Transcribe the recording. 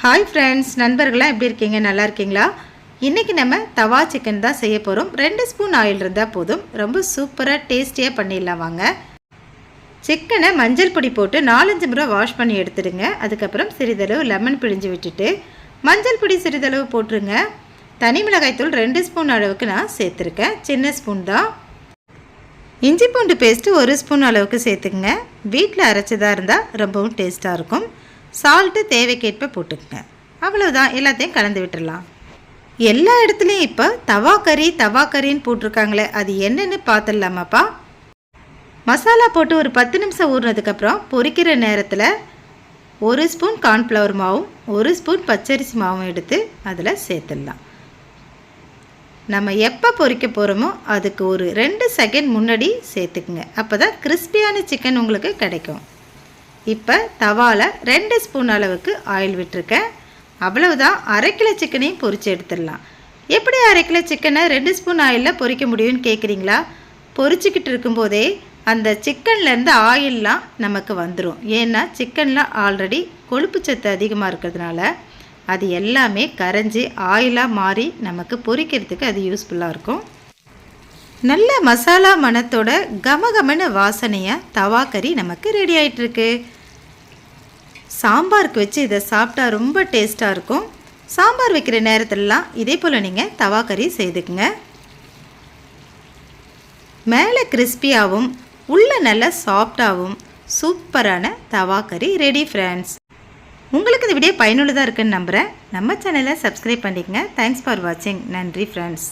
Hi friends, நண்பர்களாக எப்படி இருக்கீங்க? நல்லா இருக்கீங்களா? இன்றைக்கி நம்ம தவா சிக்கன் தான் செய்ய போகிறோம். 2 ஸ்பூன் ஆயில் இருந்தால் போதும். ரொம்ப சூப்பராக டேஸ்டியாக பண்ணிடலாம் வாங்க. சிக்கனை மஞ்சள் பொடி போட்டு 4-5 முறை வாஷ் பண்ணி எடுத்துடுங்க. அதுக்கப்புறம் சிறிதளவு லெமன் பிழிஞ்சு விட்டுட்டு மஞ்சள் பொடி சிறிதளவு போட்டுருங்க. தனி மிளகாய்த்தூள் 2 ஸ்பூன் அளவுக்கு நான் சேர்த்துருக்கேன். சின்ன ஸ்பூன் தான். இஞ்சி பூண்டு பேஸ்ட்டு 1 ஸ்பூன் அளவுக்கு சேர்த்துக்குங்க. வீட்டில் அரைச்சதாக இருந்தால் ரொம்பவும் டேஸ்ட்டாக இருக்கும். சால்ட்டு தேவைக்கேற்ப போட்டுக்கங்க. அவ்வளோதான், எல்லாத்தையும் கலந்து விட்டுடலாம். எல்லா இடத்துலையும் இப்போ தவா கறின்னு போட்டிருக்காங்களே, அது என்னென்னு பார்த்துடலாமாப்பா. மசாலா போட்டு ஒரு 10 நிமிஷம் ஊறினதுக்கப்புறம் பொரிக்கிற நேரத்தில் 1 ஸ்பூன் கார்ன்ஃப்ளவர் மாவும் 1 ஸ்பூன் பச்சரிசி மாவும் எடுத்து அதில் சேர்த்துடலாம். நம்ம எப்போ பொரிக்க போகிறோமோ அதுக்கு ஒரு 2 செகண்ட் முன்னாடி சேர்த்துக்குங்க. அப்போ தான் கிறிஸ்பியான சிக்கன் உங்களுக்கு கிடைக்கும். இப்போ தவாவில் 2 ஸ்பூன் அளவுக்கு ஆயில் விட்டுருக்கேன். அவ்வளவுதான். 1/2 கிலோ சிக்கனையும் பொரித்து எடுத்துடலாம். எப்படி 1/2 கிலோ சிக்கனை 2 ஸ்பூன் ஆயிலில் பொரிக்க முடியும்னு கேட்குறீங்களா? பொரிச்சிக்கிட்டு இருக்கும்போதே அந்த சிக்கன்லேருந்து ஆயிலெலாம் நமக்கு வந்துடும். ஏன்னா சிக்கனில் ஆல்ரெடி கொழுப்பு சத்து அதிகமாக இருக்கிறதுனால அது எல்லாமே கரைஞ்சி ஆயிலாக மாறி நமக்கு பொரிக்கிறதுக்கு அது யூஸ்ஃபுல்லாக இருக்கும். நல்ல மசாலா மணத்தோட கமகமன வாசனையாக தவா கறி நமக்கு ரெடி ஆகிட்டுருக்கு. சாம்பாருக்கு வச்சு இதை சாப்பிட்டா ரொம்ப டேஸ்ட்டாக இருக்கும். சாம்பார் வைக்கிற நேரத்திலலாம் இதே போல் நீங்கள் தவா கறி செய்துக்குங்க. மேலே கிறிஸ்பியாகவும் உள்ளே நல்லா சாஃப்டாகவும் சூப்பரான தவா கறி ரெடி ஃப்ரெண்ட்ஸ். உங்களுக்கு இந்த வீடியோ பயனுள்ளதாக இருக்குன்னு நம்புகிறேன். நம்ம சேனலை சப்ஸ்கிரைப் பண்ணிக்கங்க. தேங்க்ஸ் ஃபார் வாட்சிங். நன்றி ஃப்ரெண்ட்ஸ்.